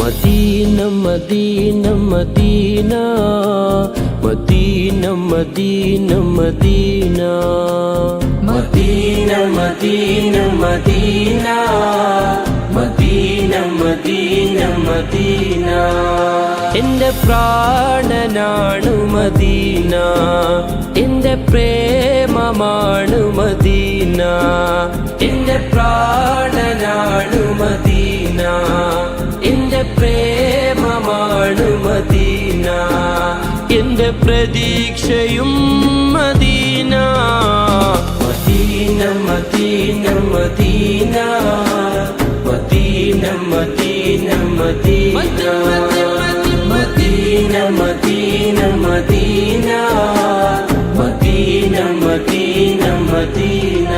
Medina Medina Medina Medina Medina Medina Medina Medina Medina Medina Medina Medina എന്റെ പ്രാണനാണു Medina, എന്റെ പ്രേമമാണു Medina, എന്റെ പ്രാണനാണു മദീന, എന്റെ പ്രേമമാണു മദീന, എന്റെ പ്രതീക്ഷയും Medina. Medina Medina Medina Medina Medina Medina Medina Medina Medina Medina Medina Medina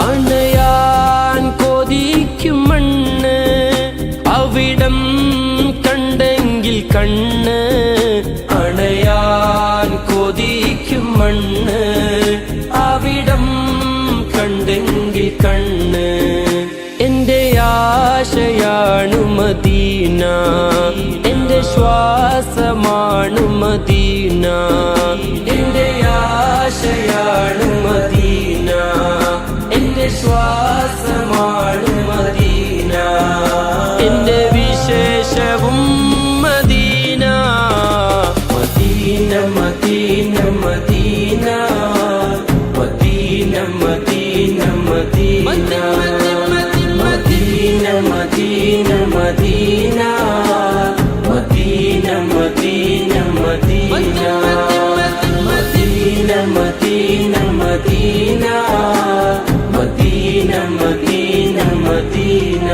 അണയാൻ കൊതിക്കും മണ്ണ് അവിടം കണ്ടെങ്കിൽ കണ്ണ്, അണയാൻ കൊതിക്കും മണ്ണ് അവിടം കണ്ടെങ്കിൽ കണ്ണ്. എന്റെ ആശയാണു മദീന, എന്റെ ശ്വാസമാണു മദീന, എന്റെ ആശയാണു മദീന, എന്റെ ശ്വാസമാണു മദീന, എന്റെ വിശേഷവും Medina. Medina Medina Medina Medina Medina Medina Medina Medina Medina Medina Medina Medina Medina Medina Medina Medina Medina Medina